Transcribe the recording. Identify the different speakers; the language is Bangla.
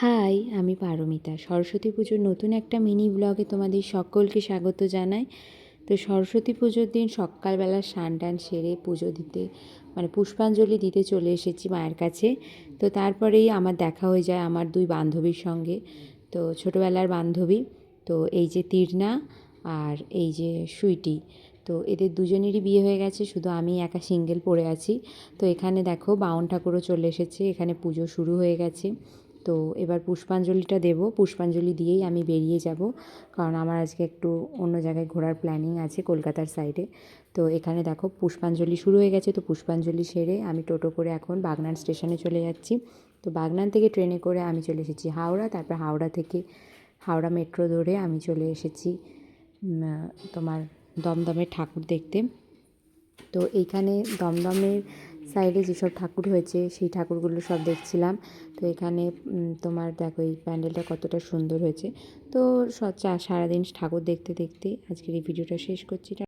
Speaker 1: হাই, আমি পারমিতা। সরস্বতী পুজোর নতুন একটা মিনি ব্লগে তোমাদের সকলকে স্বাগত জানাই। তো সরস্বতী পুজোর দিন সকালবেলা স্নান টান সেরে পুজো দিতে পুষ্পাঞ্জলি দিতে চলে এসেছি মায়ের কাছে। তো তারপরেই আমার দেখা হয়ে যায় আমার দুই বান্ধবীর সঙ্গে। তো ছোটোবেলার বান্ধবী, তো এই যে তৃর্ণা আর এই যে সুইটি। তো এদের দুজনেরই বিয়ে হয়ে গেছে, শুধু আমি একা সিঙ্গেল পড়ে আছি। তো এখানে দেখো বাউন ঠাকুরও চলে এসেছে, এখানে পুজো শুরু হয়ে গেছে। তো এবার পুষ্পাঞ্জলিটা দেব, পুষ্পাঞ্জলি দিয়েই আমি বেরিয়ে যাব, কারণ আমার আজকে একটু অন্য জায়গায় ঘোরার প্ল্যানিং আছে কলকাতার সাইডে। তো এখানে দেখো পুষ্পাঞ্জলি শুরু হয়ে গেছে। তো পুষ্পাঞ্জলি সেরে আমি টোটো করে এখন বাগনান স্টেশনে চলে যাচ্ছি। তো বাগনান থেকে ট্রেনে করে আমি চলে এসেছি হাওড়া, তারপর হাওড়া থেকে হাওড়া মেট্রো ধরে আমি চলে এসেছি তোমার দমদমের ঠাকুর দেখতে। তো এইখানে দমদমের সাইডে যেসব ঠাকুর হয়েছে সেই ঠাকুরগুলো সব দেখছিলাম। তো এখানে তোমার দেখো এই প্যান্ডেলটা কতটা সুন্দর হয়েছে। তো সারাদিন ঠাকুর দেখতে দেখতে আজকের এই ভিডিওটা শেষ করছি।